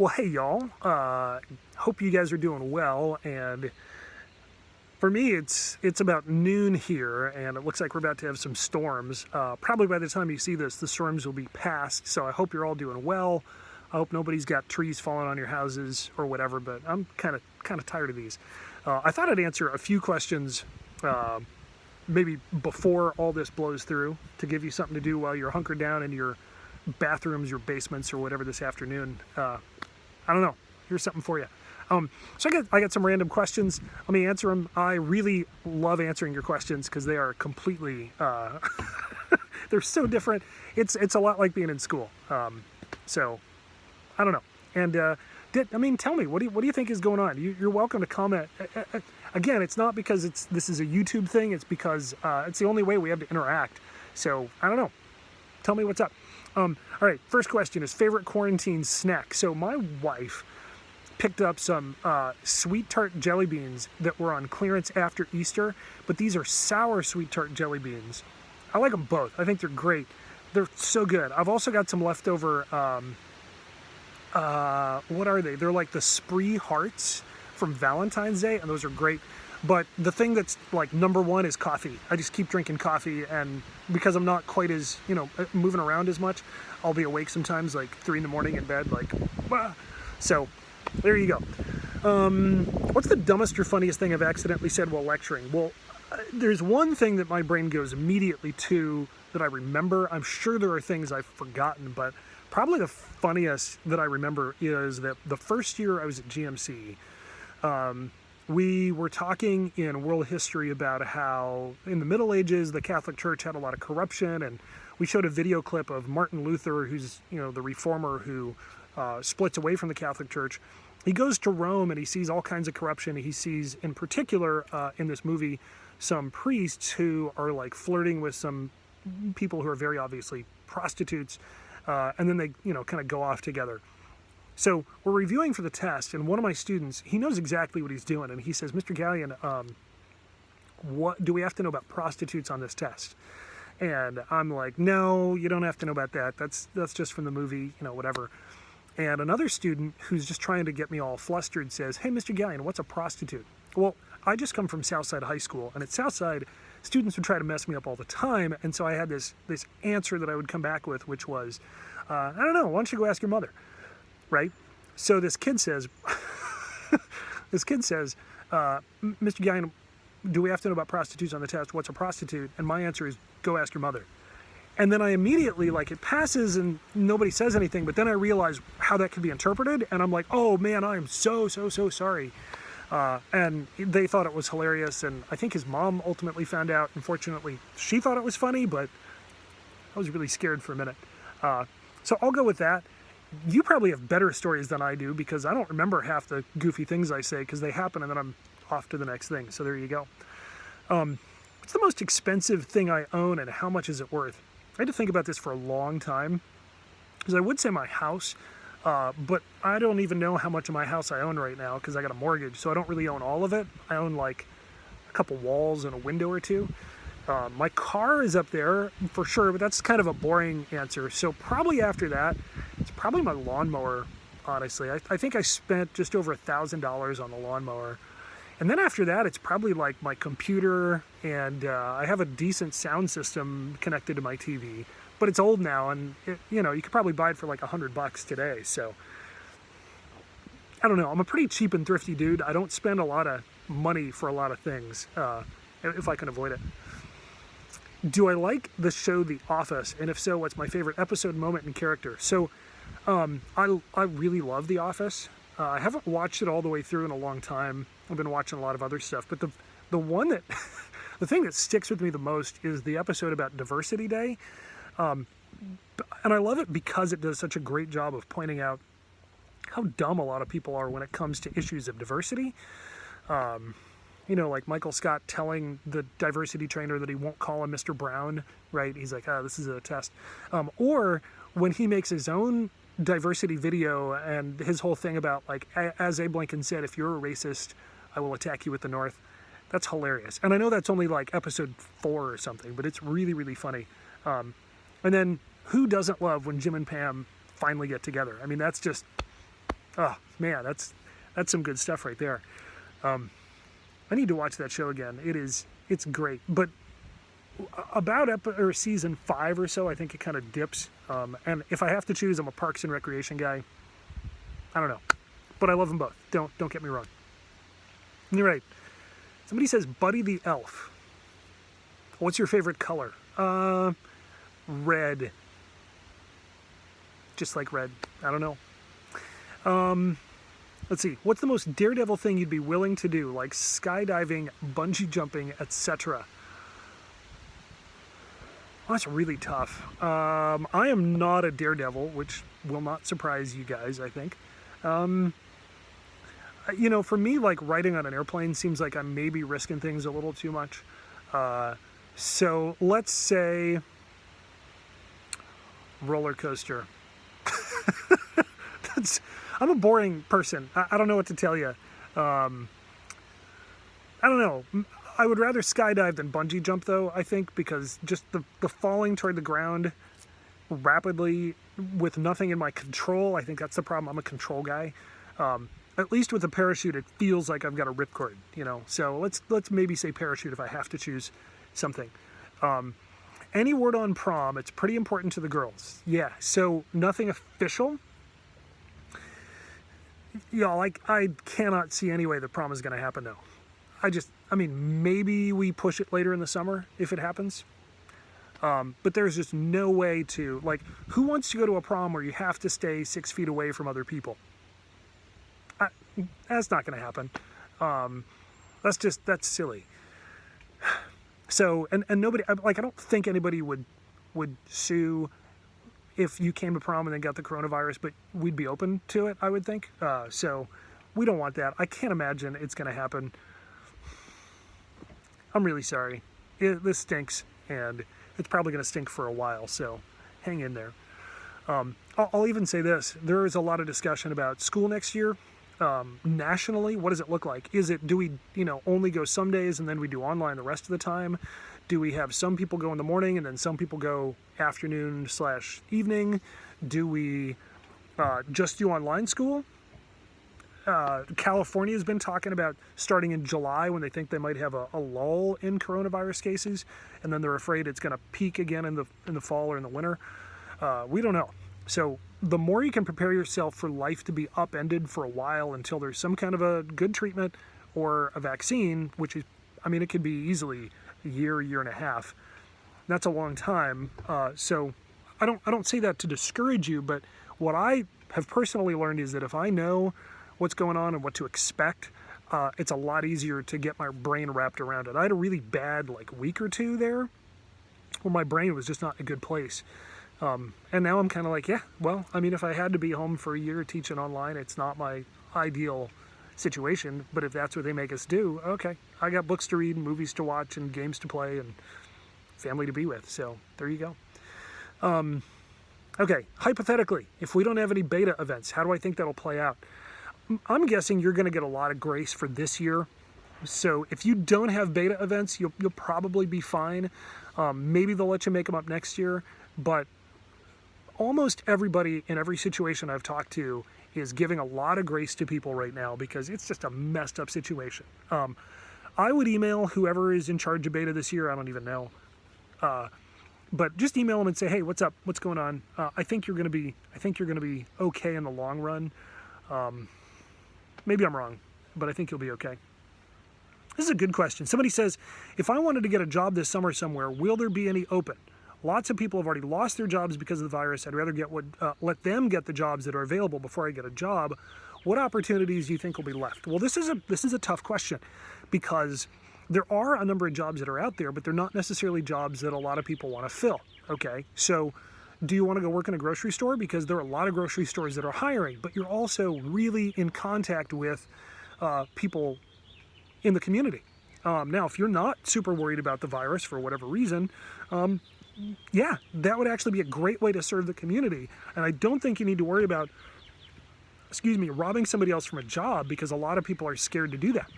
Well, hey y'all, hope you guys are doing well, and for me it's about noon here, and it looks like we're about to have some storms. Probably by the time you see this, the storms will be past, so I hope you're all doing well. I hope nobody's got trees falling on your houses or whatever, but I'm kind of tired of these. I thought I'd answer a few questions maybe before all this blows through, to give you something to do while you're hunkered down in your bathrooms, your basements, or whatever this afternoon. I don't know. Here's something for you. So I got some random questions. Let me answer them. I really love answering your questions because they are completely, they're so different. It's a lot like being in school. So I don't know. And tell me, what do you think is going on? You're welcome to comment. Again, it's not because this is a YouTube thing. It's because it's the only way we have to interact. So I don't know. Tell me what's up. All right, first question is favorite quarantine snack. So my wife picked up some sweet tart jelly beans that were on clearance after Easter, but these are sour sweet tart jelly beans. I like them both. I think they're great. They're so good. I've also got some leftover, what are they? They're like the Spree Hearts from Valentine's Day, and those are great. But the thing that's like number one is coffee. I just keep drinking coffee, and because I'm not quite as, moving around as much, I'll be awake sometimes like 3 in the morning in bed, like, bah. So there you go. What's the dumbest or funniest thing I've accidentally said while lecturing? Well, there's one thing that my brain goes immediately to that I remember. I'm sure there are things I've forgotten, but probably the funniest that I remember is that the first year I was at GMC, we were talking in world history about how in the Middle Ages, the Catholic Church had a lot of corruption, and we showed a video clip of Martin Luther, who's, the reformer who splits away from the Catholic Church. He goes to Rome and he sees all kinds of corruption. He sees, in particular, in this movie, some priests who are like flirting with some people who are very obviously prostitutes, and then they, kind of go off together. So we're reviewing for the test, and one of my students, he knows exactly what he's doing, and he says, Mr. Gallion, what do we have to know about prostitutes on this test? And I'm like, no, you don't have to know about that. That's just from the movie, whatever. And another student who's just trying to get me all flustered says, hey, Mr. Gallion, what's a prostitute? Well, I just come from Southside High School, and at Southside, students would try to mess me up all the time, and so I had this answer that I would come back with, which was, I don't know, why don't you go ask your mother? Right? So this kid says, Mr. Gallion, do we have to know about prostitutes on the test? What's a prostitute? And my answer is, go ask your mother. And then I immediately, it passes and nobody says anything, but then I realize how that could be interpreted, and I'm like, oh man, I am so sorry. And they thought it was hilarious, and I think his mom ultimately found out. Unfortunately, she thought it was funny, but I was really scared for a minute. So I'll go with that. You probably have better stories than I do, because I don't remember half the goofy things I say because they happen and then I'm off to the next thing. So there you go. What's the most expensive thing I own and how much is it worth? I had to think about this for a long time, because I would say my house, but I don't even know how much of my house I own right now because I got a mortgage, so I don't really own all of it. I own like a couple walls and a window or two. My car is up there for sure, but that's kind of a boring answer. So probably after that, it's probably my lawnmower, honestly. I think I spent just over $1,000 on the lawnmower. And then after that, it's probably like my computer, and I have a decent sound system connected to my TV, but it's old now, and you could probably buy it for like $100 today. So I don't know. I'm a pretty cheap and thrifty dude. I don't spend a lot of money for a lot of things, if I can avoid it. Do I like the show The Office? And if so, what's my favorite episode, moment, and character? So I really love The Office. I haven't watched it all the way through in a long time. I've been watching a lot of other stuff. But the one that, the thing that sticks with me the most is the episode about Diversity Day. And I love it because it does such a great job of pointing out how dumb a lot of people are when it comes to issues of diversity. Like Michael Scott telling the diversity trainer that he won't call him Mr. Brown, right? He's like, this is a test. Or when he makes his own diversity video and his whole thing about, like, as Abe Lincoln said, if you're a racist, I will attack you with the North. That's hilarious. And I know that's only like episode 4 or something, but it's really, really funny. And then who doesn't love when Jim and Pam finally get together? I mean, that's just Oh man, that's some good stuff right there. I need to watch that show again. It's great, but about or season 5 or so, I think it kind of dips. And if I have to choose, I'm a Parks and Recreation guy. I don't know, but I love them both. Don't get me wrong. You're right. Somebody says Buddy the Elf. What's your favorite color? Red. Just like red. I don't know. Let's see. What's the most daredevil thing you'd be willing to do, like skydiving, bungee jumping, etc.? Well, that's really tough. I am not a daredevil, which will not surprise you guys, I think. For me, like riding on an airplane seems like I'm maybe risking things a little too much. So let's say roller coaster. I'm a boring person. I don't know what to tell you. I don't know. I would rather skydive than bungee jump, though, I think, because just the falling toward the ground rapidly with nothing in my control, I think that's the problem. I'm a control guy. At least with a parachute, it feels like I've got a ripcord, So let's maybe say parachute if I have to choose something. Any word on prom? It's pretty important to the girls. Yeah, so nothing official. I cannot see any way the prom is going to happen, though. Maybe we push it later in the summer if it happens. But there's just no way to, who wants to go to a prom where you have to stay 6 feet away from other people? That's not going to happen. That's silly. So, and nobody, I don't think anybody would sue if you came to prom and then got the coronavirus, but we'd be open to it, I would think. So we don't want that. I can't imagine it's going to happen. I'm really sorry. This stinks, and it's probably going to stink for a while, so hang in there. I'll even say this. There is a lot of discussion about school next year. Nationally, what does it look like? Do we, only go some days and then we do online the rest of the time? Do we have some people go in the morning and then some people go afternoon/evening? Do we just do online school? California has been talking about starting in July when they think they might have a lull in coronavirus cases, and then they're afraid it's going to peak again in the fall or in the winter. We don't know. So the more you can prepare yourself for life to be upended for a while until there's some kind of a good treatment or a vaccine, which is, it could be easily a year and a half. That's a long time. So I don't say that to discourage you, but what I have personally learned is that if I know what's going on and what to expect, it's a lot easier to get my brain wrapped around it. I had a really bad week or two there where my brain was just not in a good place. And now I'm kind of if I had to be home for a year teaching online, it's not my ideal situation, but if that's what they make us do, okay. I got books to read and movies to watch and games to play and family to be with, so there you go. Okay, hypothetically, if we don't have any beta events, how do I think that'll play out? I'm guessing you're going to get a lot of grace for this year. So if you don't have beta events, you'll probably be fine. Maybe they'll let you make them up next year, but almost everybody in every situation I've talked to is giving a lot of grace to people right now because it's just a messed up situation. I would email whoever is in charge of beta this year. I don't even know. But just email them and say, hey, what's up? What's going on? I think you're going to be okay in the long run. Maybe I'm wrong, but I think you'll be okay. This is a good question. Somebody says, if I wanted to get a job this summer somewhere, will there be any open? Lots of people have already lost their jobs because of the virus. I'd rather let them get the jobs that are available before I get a job. What opportunities do you think will be left? Well, this is a tough question because there are a number of jobs that are out there, but they're not necessarily jobs that a lot of people want to fill. Okay, so do you want to go work in a grocery store? Because there are a lot of grocery stores that are hiring, but you're also really in contact with people in the community. Now, if you're not super worried about the virus for whatever reason, yeah, that would actually be a great way to serve the community. And I don't think you need to worry about, robbing somebody else from a job because a lot of people are scared to do that.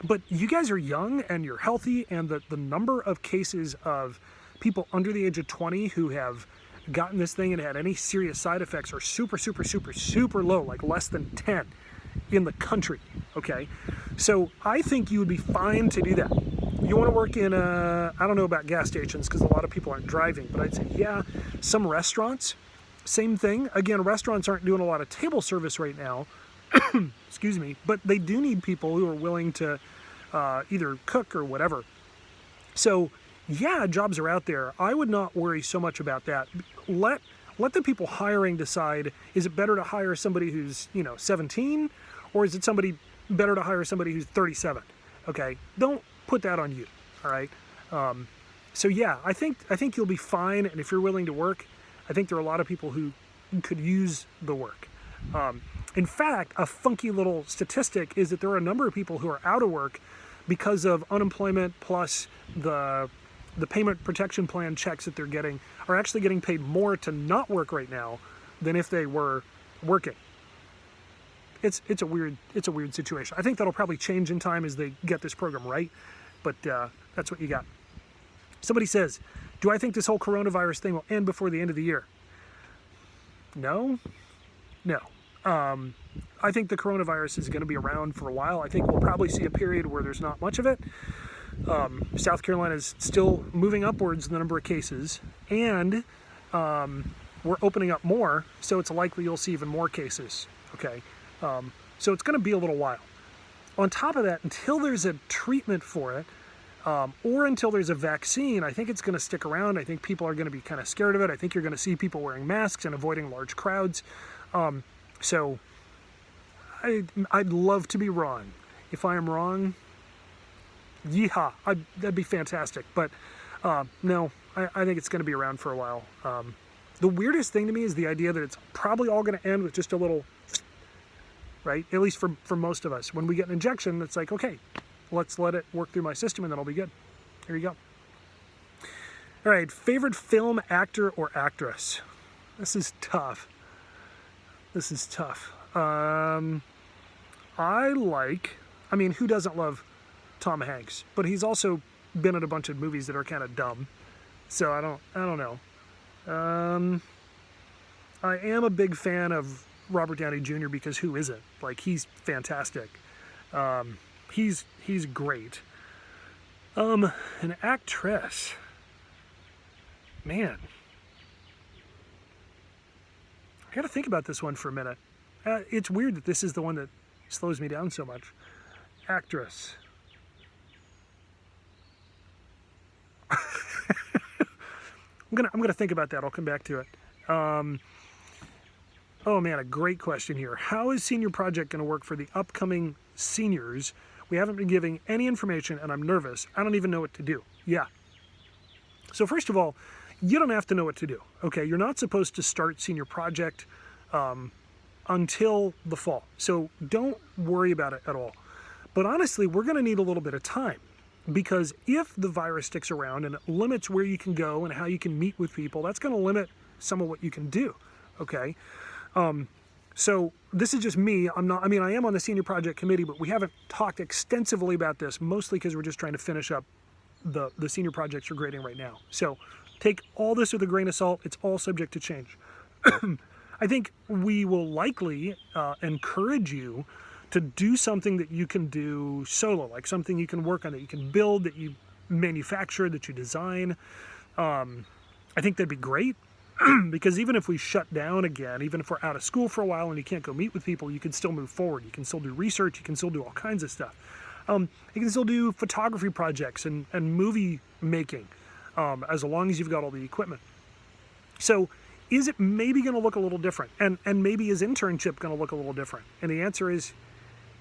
But you guys are young and you're healthy, and the number of cases of people under the age of 20 who have gotten this thing and had any serious side effects are super, super, super, super low, like less than 10 in the country, okay? So I think you would be fine to do that. You want to work in, I don't know about gas stations because a lot of people aren't driving, but I'd say, yeah, some restaurants, same thing. Again, restaurants aren't doing a lot of table service right now, excuse me, but they do need people who are willing to either cook or whatever. So yeah, jobs are out there. I would not worry so much about that. Let the people hiring decide, is it better to hire somebody who's, 17, or is it better to hire somebody who's 37? Okay, don't put that on you, all right? So yeah, I think you'll be fine, and if you're willing to work, I think there are a lot of people who could use the work. In fact, a funky little statistic is that there are a number of people who are out of work because of unemployment, plus the payment protection plan checks that they're getting are actually getting paid more to not work right now than if they were working. It's a weird situation. I think that'll probably change in time as they get this program right, but that's what you got. Somebody says, do I think this whole coronavirus thing will end before the end of the year? No. I think the coronavirus is going to be around for a while. I think we'll probably see a period where there's not much of it. South Carolina is still moving upwards in the number of cases, and we're opening up more, so it's likely you'll see even more cases, okay? So it's going to be a little while. On top of that, until there's a treatment for it, or until there's a vaccine, I think it's going to stick around. I think people are going to be kind of scared of it. I think you're going to see people wearing masks and avoiding large crowds. So I'd love to be wrong. If I am wrong, yeehaw, that'd be fantastic. But no, I think it's going to be around for a while. The weirdest thing to me is the idea that it's probably all going to end with just a little, right? At least for most of us. When we get an injection, it's like, okay, let's let it work through my system and then I'll be good. Here you go. All right, favorite film actor or actress? This is tough. Who doesn't love Tom Hanks? But he's also been in a bunch of movies that are kind of dumb. So I don't know. I am a big fan of Robert Downey Jr. because who isn't? Like, he's fantastic. He's great. An actress. Man. I got to think about this one for a minute. It's weird that this is the one that slows me down so much. Actress. I'm gonna think about that. I'll come back to it. Oh man, a great question here. How is senior project going to work for the upcoming seniors? We haven't been giving any information, and I'm nervous. I don't even know what to do. Yeah. So first of all, you don't have to know what to do. Okay, you're not supposed to start senior project until the fall. So don't worry about it at all. But honestly, we're going to need a little bit of time, because if the virus sticks around and it limits where you can go and how you can meet with people, that's going to limit some of what you can do. Okay. So this is just me. I am on the senior project committee, but we haven't talked extensively about this, mostly because we're just trying to finish up the senior projects we're grading right now. So take all this with a grain of salt. It's all subject to change. I think we will likely encourage you to do something that you can do solo, like something you can work on, that you can build, that you manufacture, that you design. I think that'd be great. Because even if we shut down again, even if we're out of school for a while and you can't go meet with people, you can still move forward. You can still do research. You can still do all kinds of stuff. You can still do photography projects and movie making, as long as you've got all the equipment. So is it maybe going to look a little different? And maybe is internship going to look a little different? And the answer is,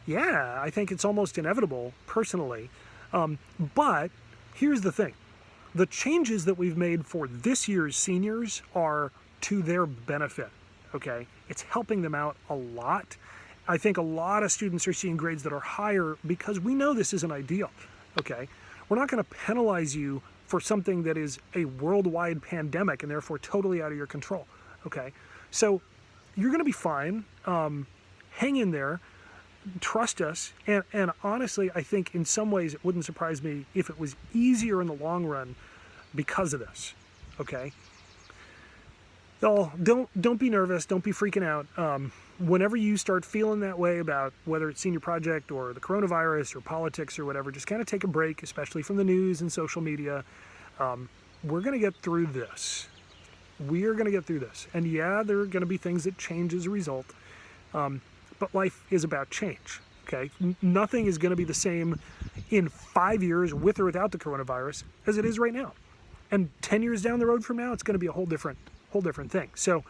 yeah, I think it's almost inevitable, personally. But here's the thing. The changes that we've made for this year's seniors are to their benefit, okay? It's helping them out a lot. I think a lot of students are seeing grades that are higher because we know this isn't ideal, okay? We're not going to penalize you for something that is a worldwide pandemic and therefore totally out of your control, okay? So you're going to be fine. Hang in there. Trust us, and honestly, I think in some ways it wouldn't surprise me if it was easier in the long run because of this, okay? Oh, don't be nervous. Don't be freaking out. Whenever you start feeling that way about whether it's senior project or the coronavirus or politics or whatever, just kind of take a break, especially from the news and social media. We're going to get through this. We are going to get through this. And yeah, there are going to be things that change as a result. But life is about change. Okay? Nothing is going to be the same in 5 years with or without the coronavirus as it is right now. And 10 years down the road from now, it's going to be a whole different thing. So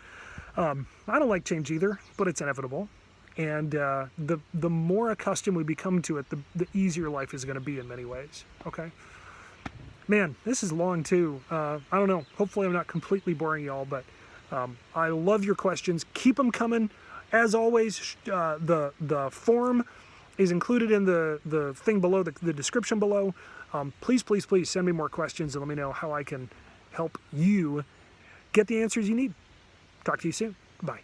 I don't like change either, but it's inevitable. And the more accustomed we become to it, the easier life is going to be in many ways. Okay? Man, this is long too. I don't know. Hopefully I'm not completely boring y'all, but I love your questions. Keep them coming. As always, the form is included in the thing below, the description below. Please send me more questions and let me know how I can help you get the answers you need. Talk to you soon. Bye.